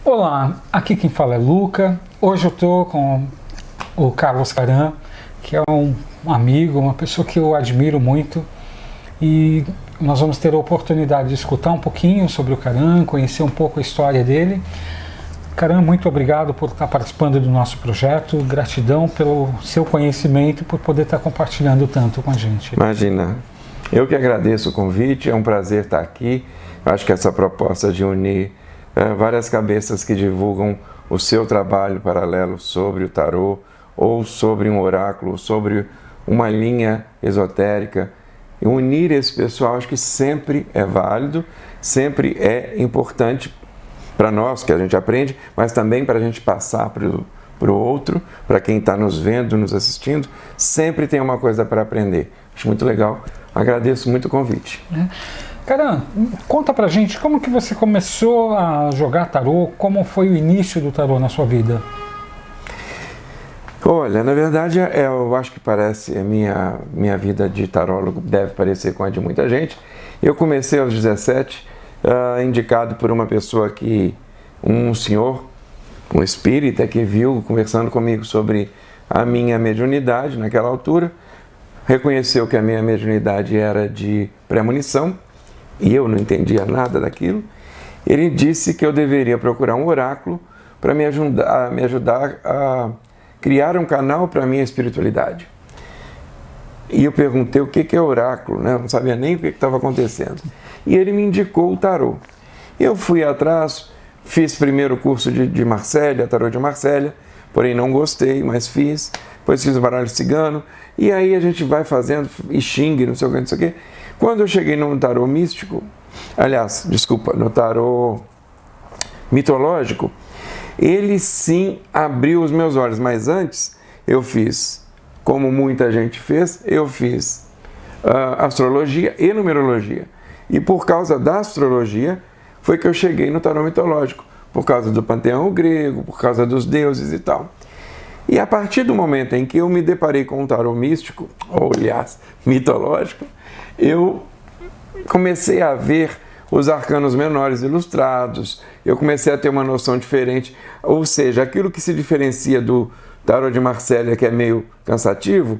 Olá, aqui quem fala é Luca. Hoje eu estou com o Carlos Caran, que é um amigo, uma pessoa que eu admiro muito, e nós vamos ter a oportunidade de escutar um pouquinho sobre o Caran, conhecer um pouco a história dele. Caran, muito obrigado por estar participando do nosso projeto, gratidão pelo seu conhecimento e por poder estar compartilhando tanto com a gente. Imagina, eu que agradeço o convite, é um prazer estar aqui. Eu acho que essa proposta de unir várias cabeças que divulgam o seu trabalho paralelo sobre o tarô, ou sobre um oráculo, sobre uma linha esotérica, e unir esse pessoal acho que sempre é válido, sempre é importante para nós, que a gente aprende, mas também para a gente passar para o outro, para quem está nos vendo, nos assistindo, sempre tem uma coisa para aprender. Acho muito legal, agradeço muito o convite. Caran, conta pra gente como que você começou a jogar tarô, como foi o início do tarô na sua vida? Olha, na verdade, eu acho que parece, a minha vida de tarólogo deve parecer com a de muita gente. Eu comecei aos 17, indicado por uma pessoa um senhor, um espírita, que viu conversando comigo sobre a minha mediunidade naquela altura, reconheceu que a minha mediunidade era de premonição, e eu não entendia nada daquilo. Ele disse que eu deveria procurar um oráculo para me ajudar a criar um canal para a minha espiritualidade. E eu perguntei o que é oráculo, né? Eu não sabia nem o que estava acontecendo. E ele me indicou o tarô. Eu fui atrás, fiz primeiro o curso de Marsella, tarô de Marsella, porém não gostei, mas fiz. Depois fiz o baralho cigano, e aí a gente vai fazendo I Ching, não sei o que, não sei o que. Quando eu cheguei no tarô místico, no tarô mitológico, ele sim abriu os meus olhos, mas antes eu fiz, como muita gente fez, eu fiz astrologia e numerologia. E por causa da astrologia foi que eu cheguei no tarô mitológico, por causa do panteão grego, por causa dos deuses e tal. E a partir do momento em que eu me deparei com um tarô místico, ou aliás, mitológico, eu comecei a ver os arcanos menores ilustrados, eu comecei a ter uma noção diferente, ou seja, aquilo que se diferencia do tarô de Marsella, que é meio cansativo,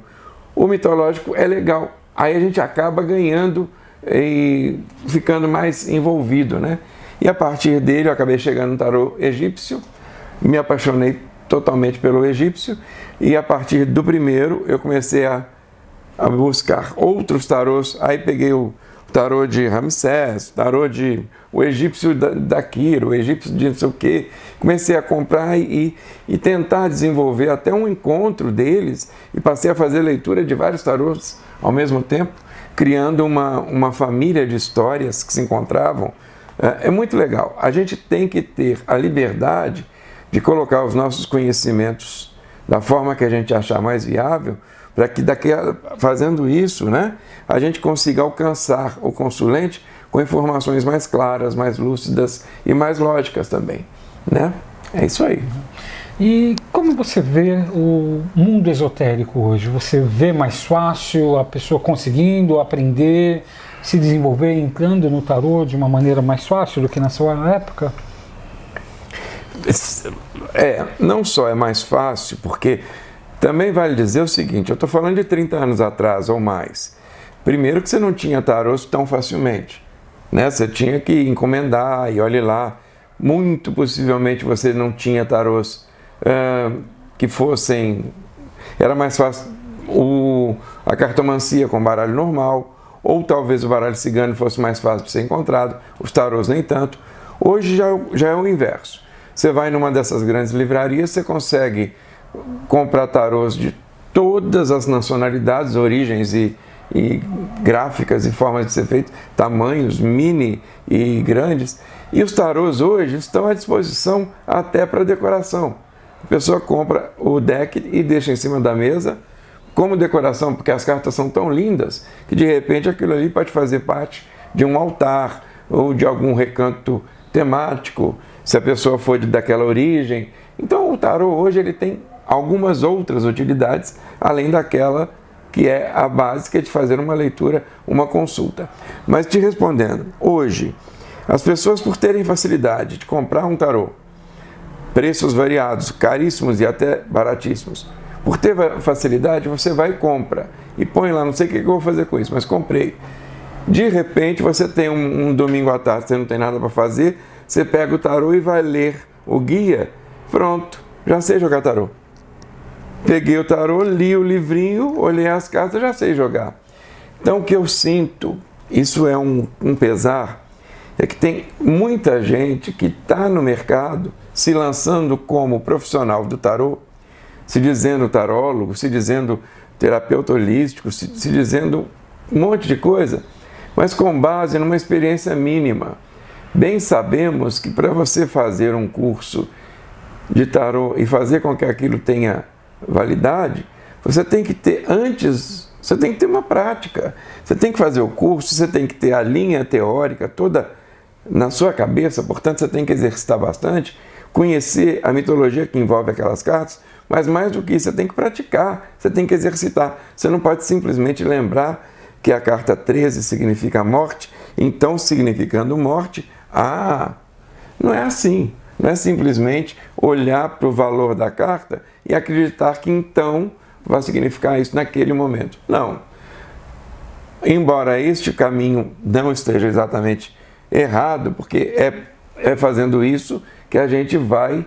o mitológico é legal. Aí a gente acaba ganhando e ficando mais envolvido, né? E a partir dele eu acabei chegando no tarô egípcio, me apaixonei totalmente pelo egípcio, e a partir do primeiro eu comecei a buscar outros tarôs. Aí peguei o tarô de Ramsés, o egípcio da Kira, o egípcio de não sei o quê. Comecei a comprar e tentar desenvolver até um encontro deles, e passei a fazer leitura de vários tarôs ao mesmo tempo, criando uma família de histórias que se encontravam. É muito legal. A gente tem que ter a liberdade de colocar os nossos conhecimentos da forma que a gente achar mais viável, para que fazendo isso, né, a gente consiga alcançar o consulente com informações mais claras, mais lúcidas e mais lógicas também, né? É isso aí. E como você vê o mundo esotérico hoje? Você vê mais fácil a pessoa conseguindo aprender, se desenvolver, entrando no tarô de uma maneira mais fácil do que na sua época? Não só é mais fácil, porque também vale dizer o seguinte, eu estou falando de 30 anos atrás ou mais. Primeiro que você não tinha tarôs tão facilmente, né? Você tinha que encomendar e olhe lá. Muito possivelmente você não tinha tarôs que fossem... Era mais fácil a cartomancia com baralho normal, ou talvez o baralho cigano fosse mais fácil de ser encontrado, os tarôs nem tanto. Hoje já é o inverso. Você vai numa dessas grandes livrarias, você consegue comprar tarôs de todas as nacionalidades, origens e gráficas e formas de ser feito, tamanhos mini e grandes. E os tarôs hoje estão à disposição até para decoração. A pessoa compra o deck e deixa em cima da mesa como decoração, porque as cartas são tão lindas que de repente aquilo ali pode fazer parte de um altar ou de algum recanto temático, se a pessoa for daquela origem. Então o tarô hoje ele tem algumas outras utilidades, além daquela que é a básica de fazer uma leitura, uma consulta. Mas te respondendo, hoje, as pessoas por terem facilidade de comprar um tarô preços variados, caríssimos e até baratíssimos. Por ter facilidade, você vai e compra e põe lá, não sei o que eu vou fazer com isso, mas comprei. De repente, você tem um domingo à tarde, você não tem nada para fazer, você pega o tarô e vai ler o guia, pronto, já sei jogar tarô. Peguei o tarô, li o livrinho, olhei as cartas, já sei jogar. Então, o que eu sinto, isso é um pesar, é que tem muita gente que está no mercado se lançando como profissional do tarô, se dizendo tarólogo, se dizendo terapeuta holístico, se dizendo um monte de coisa, mas com base numa experiência mínima. Bem sabemos que para você fazer um curso de tarô e fazer com que aquilo tenha validade, você tem que ter antes, você tem que ter uma prática, você tem que fazer o curso, você tem que ter a linha teórica toda na sua cabeça, portanto você tem que exercitar bastante, conhecer a mitologia que envolve aquelas cartas, mas mais do que isso, você tem que praticar, você tem que exercitar. Você não pode simplesmente lembrar que a carta 13 significa morte, então significando morte, não é assim. Não é simplesmente olhar para o valor da carta e acreditar que então vai significar isso naquele momento. Não. Embora este caminho não esteja exatamente errado, porque é fazendo isso que a gente vai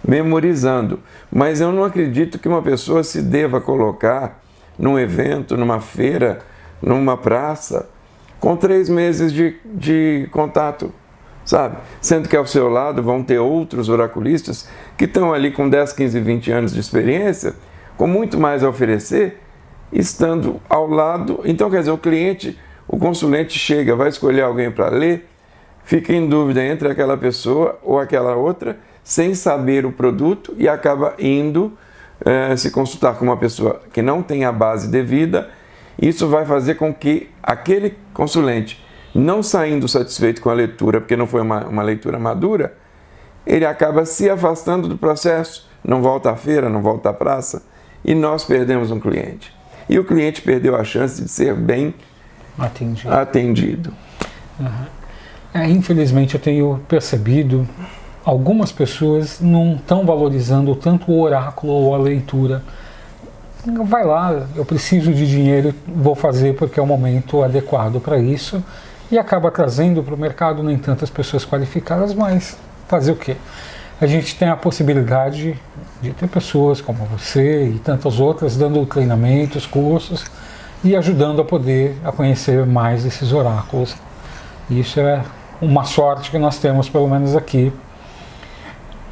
memorizando. Mas eu não acredito que uma pessoa se deva colocar num evento, numa feira, numa praça, com 3 meses de contato, sabe? Sendo que ao seu lado vão ter outros oraculistas que estão ali com 10, 15, 20 anos de experiência, com muito mais a oferecer, estando ao lado. Então, quer dizer, o consulente chega, vai escolher alguém para ler, fica em dúvida entre aquela pessoa ou aquela outra, sem saber o produto e acaba indo se consultar com uma pessoa que não tem a base devida. Isso vai fazer com que aquele consulente, não saindo satisfeito com a leitura, porque não foi uma leitura madura, ele acaba se afastando do processo, não volta à feira, não volta à praça, e nós perdemos um cliente. E o cliente perdeu a chance de ser bem atendido. Uhum. Infelizmente, eu tenho percebido algumas pessoas não estão valorizando tanto o oráculo ou a leitura. Vai lá, eu preciso de dinheiro, vou fazer porque é o momento adequado para isso, e acaba trazendo para o mercado nem tantas pessoas qualificadas, mas fazer o quê? A gente tem a possibilidade de ter pessoas como você e tantas outras dando treinamentos, cursos e ajudando a conhecer mais esses oráculos. Isso é uma sorte que nós temos, pelo menos aqui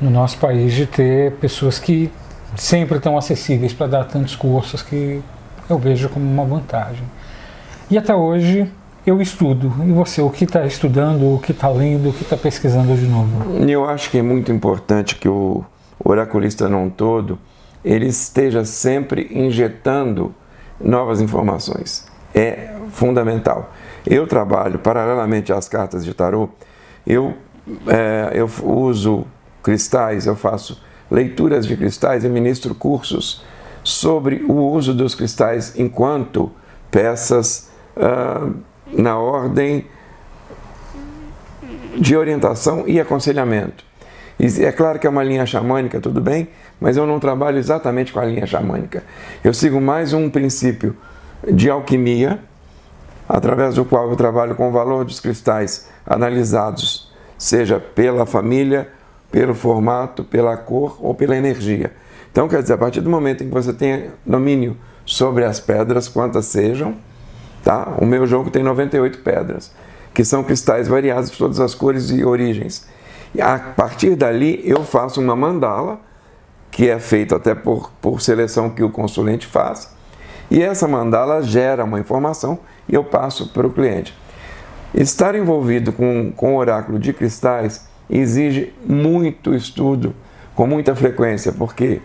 no nosso país, de ter pessoas que sempre estão acessíveis para dar tantos cursos, que eu vejo como uma vantagem. E até hoje eu estudo. E você, o que está estudando, o que está lendo, o que está pesquisando de novo? Eu acho que é muito importante que o oraculista num todo, ele esteja sempre injetando novas informações. É fundamental. Eu trabalho paralelamente às cartas de tarô, eu uso cristais, eu faço leituras de cristais e ministro cursos sobre o uso dos cristais enquanto peças na ordem de orientação e aconselhamento. E é claro que é uma linha xamânica, tudo bem, mas eu não trabalho exatamente com a linha xamânica. Eu sigo mais um princípio de alquimia, através do qual eu trabalho com o valor dos cristais analisados, seja pela família, pelo formato, pela cor ou pela energia. Então, quer dizer, a partir do momento em que você tem domínio sobre as pedras, quantas sejam, tá? O meu jogo tem 98 pedras, que são cristais variados de todas as cores e origens. E a partir dali, eu faço uma mandala, que é feita até por seleção que o consulente faz, e essa mandala gera uma informação e eu passo para o cliente. Estar envolvido com o oráculo de cristais exige muito estudo, com muita frequência, porque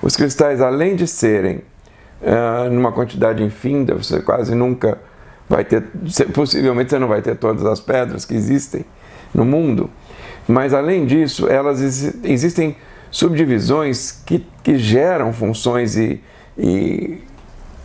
os cristais, além de serem numa quantidade infinda, você quase nunca vai ter, possivelmente você não vai ter todas as pedras que existem no mundo, mas além disso, elas existem subdivisões que geram funções e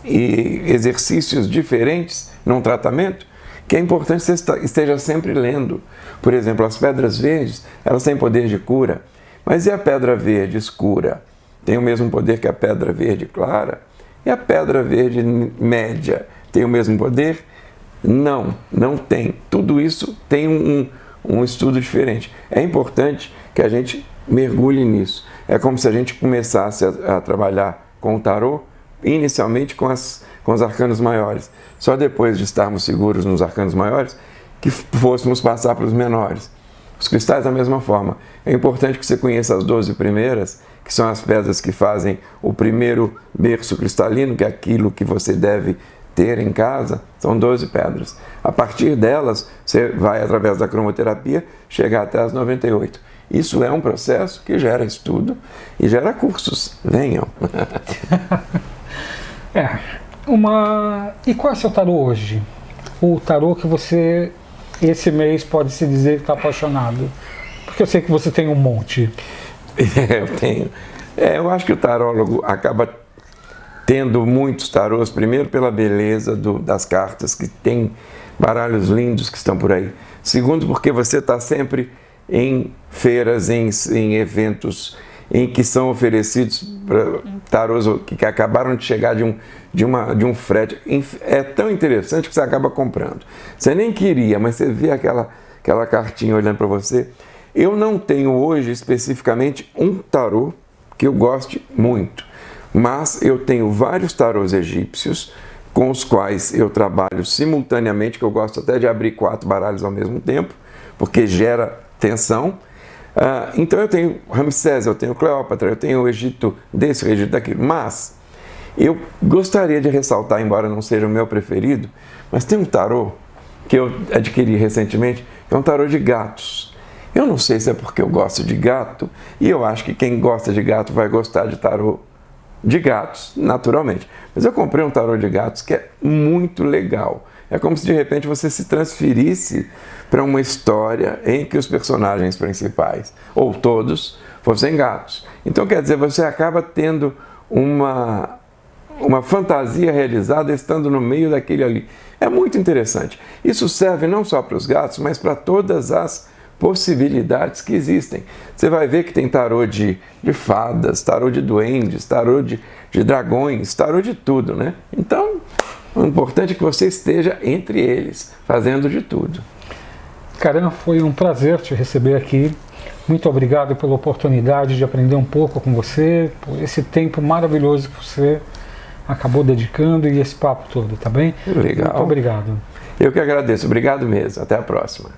exercícios diferentes num tratamento, que é importante que você esteja sempre lendo. Por exemplo, as pedras verdes, elas têm poder de cura, Mas e a pedra verde escura? Tem o mesmo poder que a pedra verde clara? E a pedra verde média tem o mesmo poder? Não, não tem. Tudo isso tem um estudo diferente. É importante que a gente mergulhe nisso. É como se a gente começasse a trabalhar com o tarô, inicialmente com os arcanos maiores. Só depois de estarmos seguros nos arcanos maiores, que fôssemos passar para os menores. Os cristais da mesma forma. É importante que você conheça as 12 primeiras, que são as pedras que fazem o primeiro berço cristalino, que é aquilo que você deve ter em casa. São 12 pedras. A partir delas, você vai, através da cromoterapia, chegar até as 98. Isso é um processo que gera estudo e gera cursos. Venham! E qual é o seu tarô hoje? O tarô que você, esse mês, pode se dizer que está apaixonado? Porque eu sei que você tem um monte. Eu tenho. Eu acho que o tarólogo acaba tendo muitos tarôs, primeiro pela beleza das cartas, que tem baralhos lindos que estão por aí. Segundo, porque você está sempre em feiras, em eventos em que são oferecidos tarôs que acabaram de chegar de um frete. É tão interessante que você acaba comprando. Você nem queria, mas você vê aquela cartinha olhando para você. Eu não tenho hoje especificamente um tarô que eu goste muito, mas eu tenho vários tarôs egípcios com os quais eu trabalho simultaneamente, que eu gosto até de abrir 4 baralhos ao mesmo tempo, porque gera tensão. Então eu tenho Ramsés, eu tenho Cleópatra, eu tenho o Egito desse, o Egito daquilo, mas eu gostaria de ressaltar, embora não seja o meu preferido, mas tem um tarô que eu adquiri recentemente, que é um tarô de gatos. Eu não sei se é porque eu gosto de gato, e eu acho que quem gosta de gato vai gostar de tarô de gatos, naturalmente. Mas eu comprei um tarô de gatos que é muito legal. É como se de repente você se transferisse para uma história em que os personagens principais, ou todos, fossem gatos. Então quer dizer, você acaba tendo uma fantasia realizada estando no meio daquele ali. É muito interessante. Isso serve não só para os gatos, mas para todas as possibilidades que existem. Você vai ver que tem tarô de fadas, tarô de duendes, tarô de dragões, tarô de tudo, né? Então, o importante é que você esteja entre eles, fazendo de tudo. Caran, foi um prazer te receber aqui. Muito obrigado pela oportunidade de aprender um pouco com você, por esse tempo maravilhoso que você acabou dedicando e esse papo todo, tá bem? Legal. Muito obrigado. Eu que agradeço. Obrigado mesmo. Até a próxima.